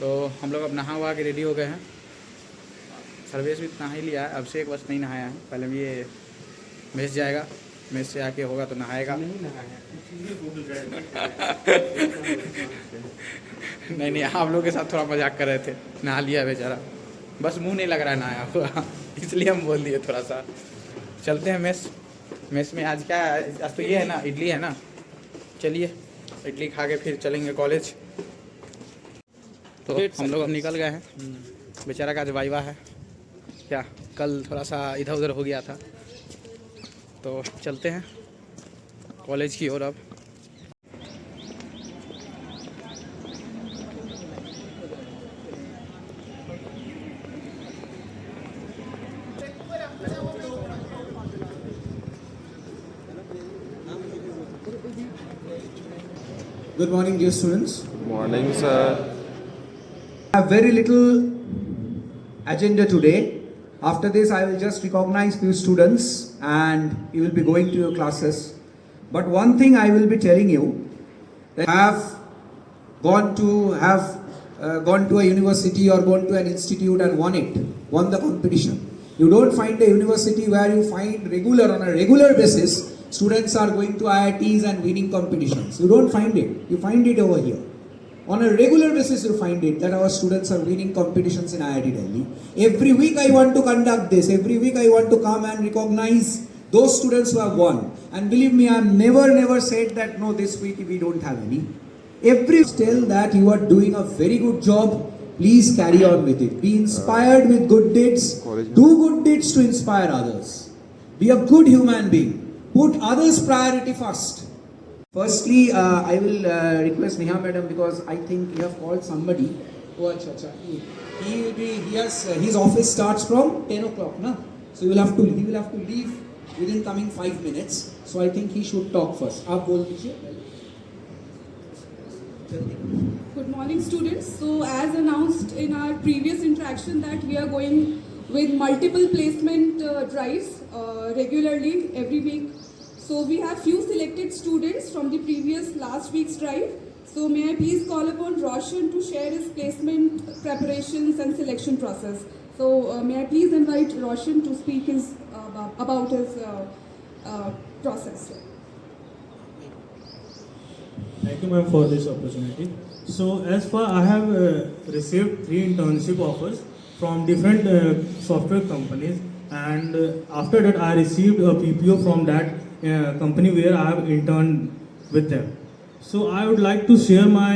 तो हम लोग अब नहा वहा के रेडी हो गए हैं। सर्वेश भी नहा ही लिया है, अभिषेक बस नहीं नहाया है। पहले भी ये मेस जाएगा, मेस से आके होगा तो नहाएगा। नहीं नहाया नहीं नहीं, आप लोगों के साथ थोड़ा मजाक कर रहे थे। नहा लिया बेचारा, बस मुंह नहीं लग रहा है नहाया हुआ इसलिए हम बोल दिए थोड़ा सा। चलते हैं मेस। मेस में आज क्या है? आज तो ये है ना, इडली है ना। चलिए इडली खा के फिर चलेंगे कॉलेज। तो हम लोग अब निकल गए हैं। बेचारा का आज वाइवा है क्या, कल थोड़ा सा इधर उधर हो गया था। तो चलते हैं कॉलेज की ओर अब। Good morning, dear students. Morning, sir. I have very little agenda today. After this, I will just recognize few students and you will be going to your classes. But one thing I will be telling you, that have gone to a university or gone to an institute and won the competition. You don't find a university where you find on a regular basis, students are going to IITs and winning competitions. You don't find it. You find it over here. On a regular basis, you find it that our students are winning competitions in IIT Delhi. Every week I want to conduct this. Every week I want to come and recognize those students who have won. And believe me, I have never said that no, this week we don't have any. Every tell that you are doing a very good job. Please carry on with it. Be inspired with good deeds. Do good deeds to inspire others. Be a good human being. Put others' priority first. Firstly, I will request Neha madam, because I think you have called somebody. Oh, acha. His office starts from 10 o'clock, na? So he will have to leave within coming 5 minutes. So I think he should talk first. आप बोल दीजिए. Good morning, students. So as announced in our previous interaction that we are going with multiple placement drives regularly every week. So we have few selected students from the last week's drive. So may I please call upon Roshan to share his placement preparations and selection process. So may I please invite Roshan to speak about his process. Thank you, ma'am, for this opportunity. So as far I have received 3 internship offers from different software companies, and after that I received a PPO from that company where I have interned with them. So I would like to share my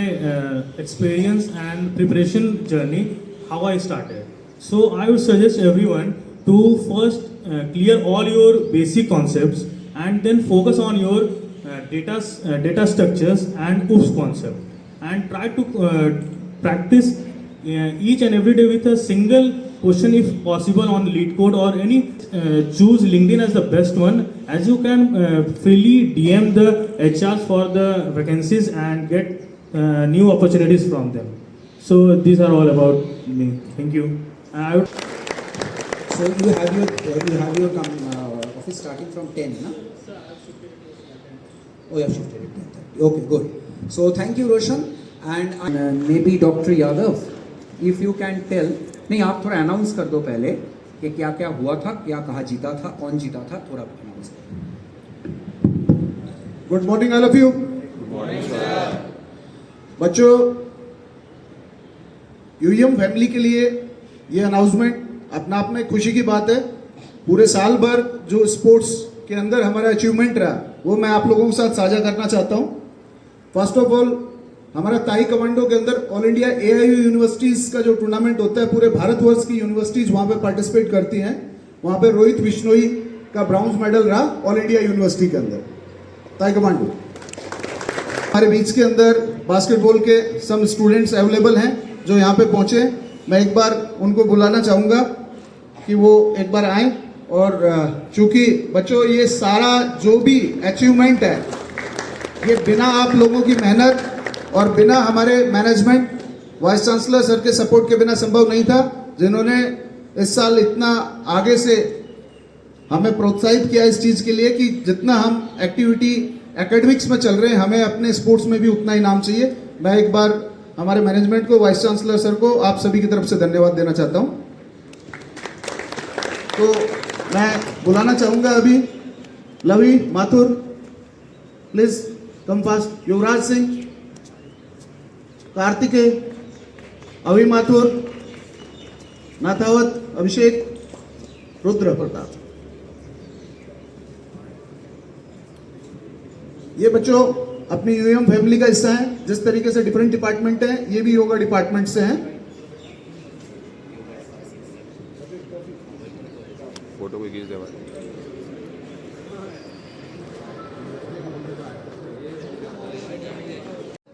experience and preparation journey, how I started. So I would suggest everyone to first clear all your basic concepts and then focus on your data structures and OOPS concept, and try to practice each and every day with a single question if possible on LeetCode or any. Choose LinkedIn as the best one, as you can freely DM the HRs for the vacancies and get new opportunities from them. So these are all about me. Thank you. So you have your office starting from 10, na? Oh, you have shifted it. Okay, good. So thank you, Roshan. And maybe Dr. Yadav, if you can tell. नहीं, आप थोड़ा announce कर दो पहले कि क्या क्या हुआ था, क्या कहा जीता था, कौन जीता था, थोड़ा अनाउंस कर दो. Good morning all of you. बच्चों, यूएम फैमिली के लिए ये अनाउंसमेंट अपना आप में खुशी की बात है. पूरे साल भर जो स्पोर्ट्स के अंदर हमारा अचीवमेंट रहा, वो मैं आप लोगों के साथ साझा करना चाहता हूं. फर्स्ट ऑफ ऑल, हमारा ताई कमांडो के अंदर ऑल इंडिया AIU यूनिवर्सिटीज का जो टूर्नामेंट होता है, पूरे भारतवर्ष की यूनिवर्सिटीज वहां पे पार्टिसिपेट करती हैं. वहां पे रोहित बिश्नोई का ब्राउन्ज मेडल रहा ऑल इंडिया यूनिवर्सिटी के अंदर, ताई कमांडो. हमारे बीच के अंदर बास्केटबॉल के सम स्टूडेंट्स अवेलेबल हैं जो यहाँ पे पहुंचे. मैं एक बार उनको बुलाना चाहूंगा कि वो एक बार आए. और चूंकि बच्चों, ये सारा जो भी अचीवमेंट है, ये बिना आप लोगों की मेहनत और बिना हमारे मैनेजमेंट, वाइस चांसलर सर के सपोर्ट के बिना संभव नहीं था, जिन्होंने इस साल इतना आगे से हमें प्रोत्साहित किया इस चीज़ के लिए कि जितना हम एक्टिविटी एकेडमिक्स में चल रहे हैं, हमें अपने स्पोर्ट्स में भी उतना ही नाम चाहिए. मैं एक बार हमारे मैनेजमेंट को, वाइस चांसलर सर को, आप सभी की तरफ से धन्यवाद देना चाहता हूँ। तो मैं बुलाना चाहूँगा अभी लवी Mathur, please come fast, Yuvraj Singh, Kartikeya, अभी माथुर, नाथावत, अभिषेक, रुद्र प्रताप। ये बच्चों अपनी यूएम फैमिली का हिस्सा है। जिस तरीके से डिफरेंट डिपार्टमेंट हैं, ये भी योगा डिपार्टमेंट से हैं। फोटो कोई खींच दे भाई।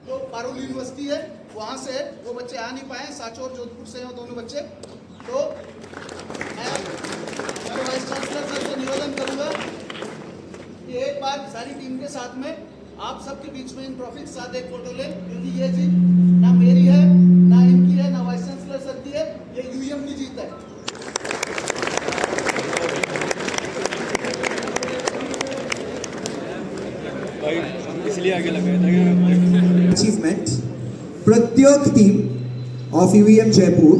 जो पारुल यूनिवर्सिटी है वहां से वो बच्चे आ नहीं पाए, साचौर जोधपुर से हैं दोनों बच्चे। तो मैं वाइस चांसलर सर से निवेदन करूंगा कि एक बार सारी टीम के साथ में आप सबके बीच में इन ट्रॉफी के साथ एक फोटो लें, क्योंकि ये जीत ना मेरी है, ना इनकी है, ना वाइस चांसलर सर की है, ये यूएम की जीत है। इसलिए आगे लगाया था। Achievement, Pratyok team of UVM Jaipur,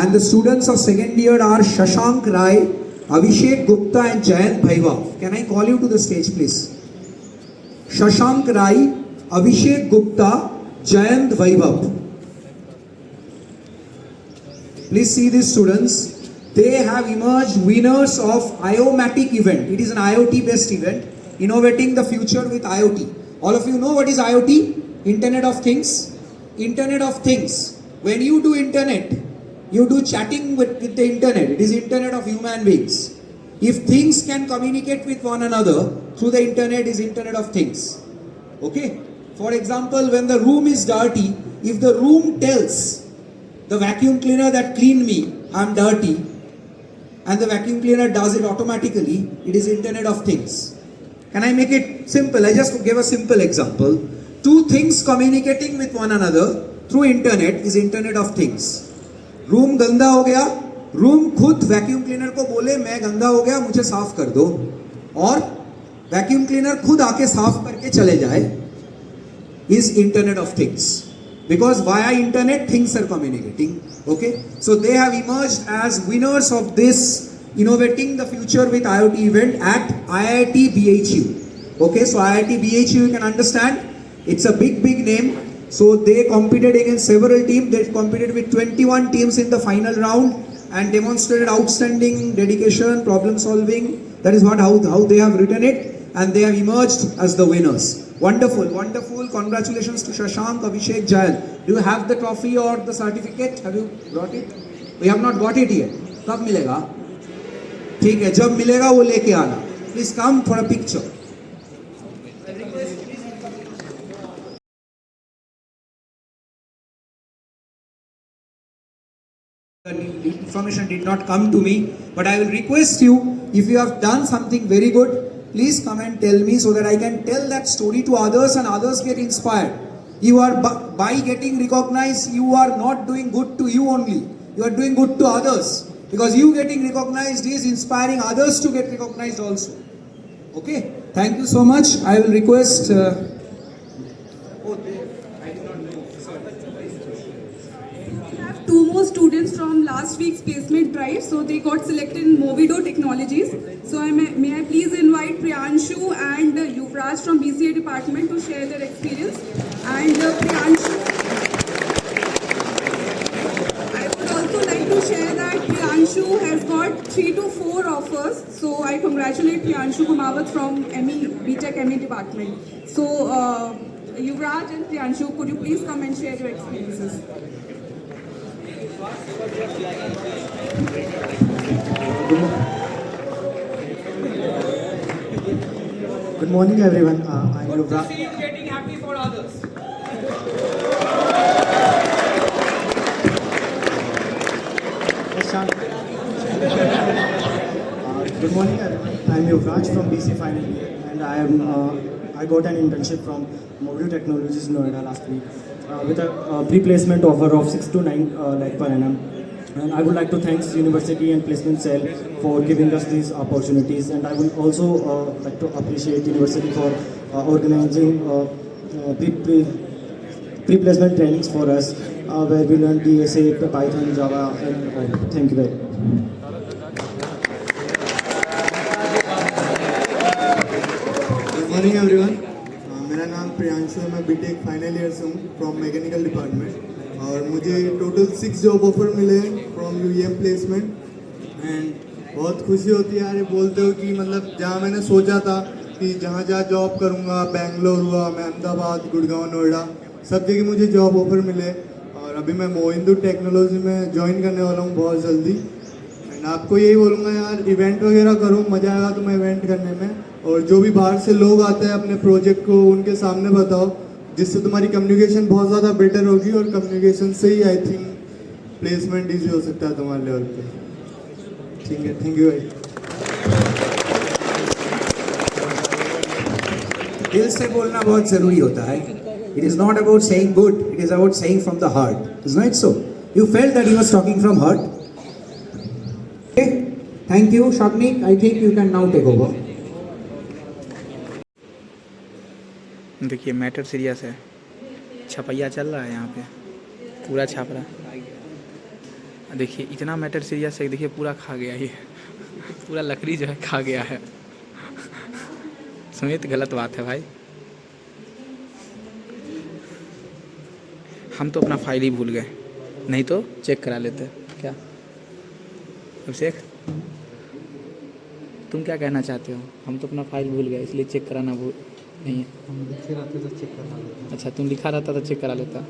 and the students of second year are Shashank Rai, Abhishek Gupta and Jayant Bhaiva. Can I call you to the stage, please? Shashank Rai, Abhishek Gupta, Jayant Bhaiva. Please see these students. They have emerged winners of IOMATIC event. It is an IoT based event, innovating the future with IoT. All of you know what is IoT? Internet of Things. Internet of Things. When you do internet, you do chatting with the internet. It is internet of human beings. If things can communicate with one another through the internet, is internet of things. Okay? For example, when the room is dirty, if the room tells the vacuum cleaner that clean me, I'm dirty, and the vacuum cleaner does it automatically, it is internet of things. Can I make it simple? I just give a simple example. Two things communicating with one another through internet is internet of things. Room गंदा हो गया, room खुद vacuum cleaner को बोले मैं गंदा हो गया मुझे साफ कर दो, और वैक्यूम क्लीनर खुद आके साफ करके चले जाए, is internet of things. Because via internet things are communicating. Okay, so they have emerged as winners of this innovating the future with IoT event at IIT BHU. Okay, so IIT BHU, you can understand, it's a big name. So they competed against several teams. They competed with 21 teams in the final round and demonstrated outstanding dedication, problem solving. That is how they have written it, and they have emerged as the winners. Wonderful, wonderful. Congratulations to Shashank, Abhishek, Jayant. Do you have the trophy or the certificate? Have you brought it? We have not got it yet. कब मिलेगा? ठीक है, जब मिलेगा वो लेके आना. Please come for a picture. The information did not come to me, but I will request you, if you have done something very good, please come and tell me so that I can tell that story to others and others get inspired. You are, by getting recognized, you are not doing good to you only. You are doing good to others. Because you getting recognized is inspiring others to get recognized also. Okay? Thank you so much. I will request... Two more students from last week's placement drive, so they got selected in Movido Technologies. So may I please invite Priyanshu and Yuvraj from BCA department to share their experience. And Priyanshu, I would also like to share that Priyanshu has got 3 to 4 offers. So I congratulate Priyanshu Kumawat from BTech ME department. So Yuvraj and Priyanshu, could you please come and share your experiences? Good morning, everyone. I'm Good to Yuvraj. see you getting happy for others. Good morning, everyone. I'm Yuvraj from BC Final Year, and I got an internship from Movido Technologies Noida last week with a pre-placement offer of 6 to 9 lakh per annum. And I would like to thank University and Placement Cell for giving us these opportunities. And I would also like to appreciate University for organizing pre-placement trainings for us, where we learned DSA, Python, Java, and all. Thank you very much. Good morning everyone, मेरा नाम प्रियांशु है, मैं BTech final year से हूँ from mechanical department और मुझे total 6 job offer मिले हैं फ्रॉम यूएम प्लेसमेंट एंड बहुत खुशी होती है यार ये बोलते हो कि मतलब जहाँ मैंने सोचा था कि जहाँ जहाँ जॉब करूँगा, बेंगलोर हुआ, मैं अहमदाबाद, गुड़गांव, नोएडा, सब जगह मुझे जॉब ऑफर मिले और अभी मैं मोहिंदू टेक्नोलॉजी में ज्वाइन करने वाला हूँ बहुत जल्दी। एंड आपको यही बोलूँगा यार, इवेंट वगैरह करो, मज़ा आएगा तुम्हें इवेंट करने में, और जो भी बाहर से लोग आते हैं अपने प्रोजेक्ट को उनके सामने बताओ, जिससे तुम्हारी कम्युनिकेशन बहुत ज़्यादा बेटर होगी और कम्युनिकेशन से ही आई थिंक प्लेसमेंट ईजी हो सकता है तुम्हारे लेवल पे। ठीक है, थैंक यू भाई। दिल से बोलना बहुत ज़रूरी होता है। It is not about saying good, it is about saying from the heart. Isn't it so? You felt that he was talking from heart? Okay, thank you, Shagnik. I think you can now take over. देखिए matter serious है, छपैया चल रहा है यहाँ पे, पूरा छाप रहा है। देखिए इतना मैटर सीरियस है, देखिए पूरा खा गया ये, पूरा लकड़ी जो है खा गया है। सुमित गलत बात है भाई, हम तो अपना फाइल ही भूल गए, नहीं तो चेक करा लेते। क्या अभिषेक, तुम क्या कहना चाहते हो? हम तो अपना फाइल भूल गए इसलिए चेक कराना भूल नहीं है। हम लिखे रहते तो चेक करना लेते। अच्छा, तुम लिखा रहता तो चेक करा लेता।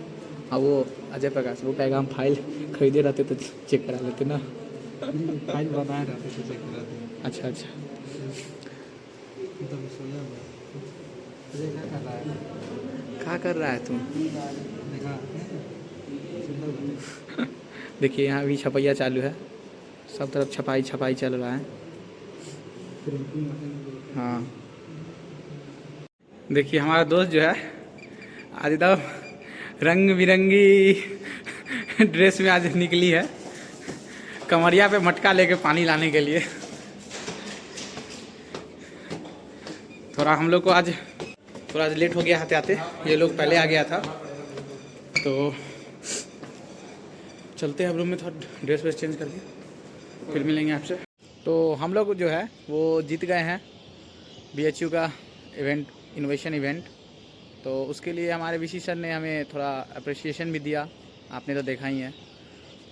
हाँ, वो अजय प्रकाश वो कहेगा हम फाइल खरीदे रहते तो चेक करा लेते ना। फाइल बनाए रहते तो चेक कराते। अच्छा अच्छा, क्या कर रहा है तुम? देखिए यहाँ भी छपैया चालू है, सब तरफ छपाई छपाई चल रहा है। हाँ देखिए हमारा दोस्त जो है आज एकदम रंग बिरंगी ड्रेस में आज निकली है, कमरिया पे मटका लेके पानी लाने के लिए। थोड़ा हम लोग को आज थोड़ा लेट हो गया आते आते, ये लोग पहले आ गया था, तो चलते हैं अब रूम में, थोड़ा ड्रेस वेस चेंज करके फिर मिलेंगे आपसे। तो हम लोग जो है वो जीत गए हैं BHU का इवेंट, इनोवेशन इवेंट। तो उसके लिए हमारे VC सर ने हमें थोड़ा अप्रिसिएशन भी दिया, आपने तो देखा ही है।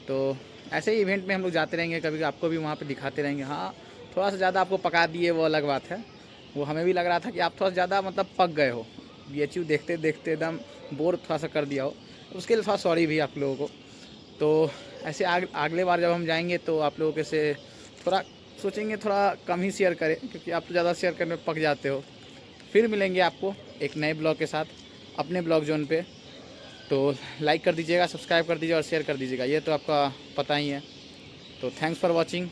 तो ऐसे ही इवेंट में हम लोग जाते रहेंगे, कभी आपको भी वहाँ पे दिखाते रहेंगे। हाँ थोड़ा सा ज़्यादा आपको पका दिए वो अलग बात है, वो हमें भी लग रहा था कि आप थोड़ा ज़्यादा मतलब पक गए हो, BHU देखते देखते एकदम बोर थोड़ा सा कर दिया हो, उसके लिए थोड़ा सॉरी भी आप लोगों को। तो ऐसे अगले बार जब हम जाएंगे तो आप लोगों के से थोड़ा सोचेंगे थोड़ा कम ही शेयर करें, क्योंकि आप तो ज़्यादा शेयर करने में पक जाते हो। फिर मिलेंगे आपको एक नए ब्लॉग के साथ अपने ब्लॉग जोन पे। तो लाइक कर दीजिएगा, सब्सक्राइब कर दीजिएगा और शेयर कर दीजिएगा, ये तो आपका पता ही है। तो थैंक्स फॉर वॉचिंग।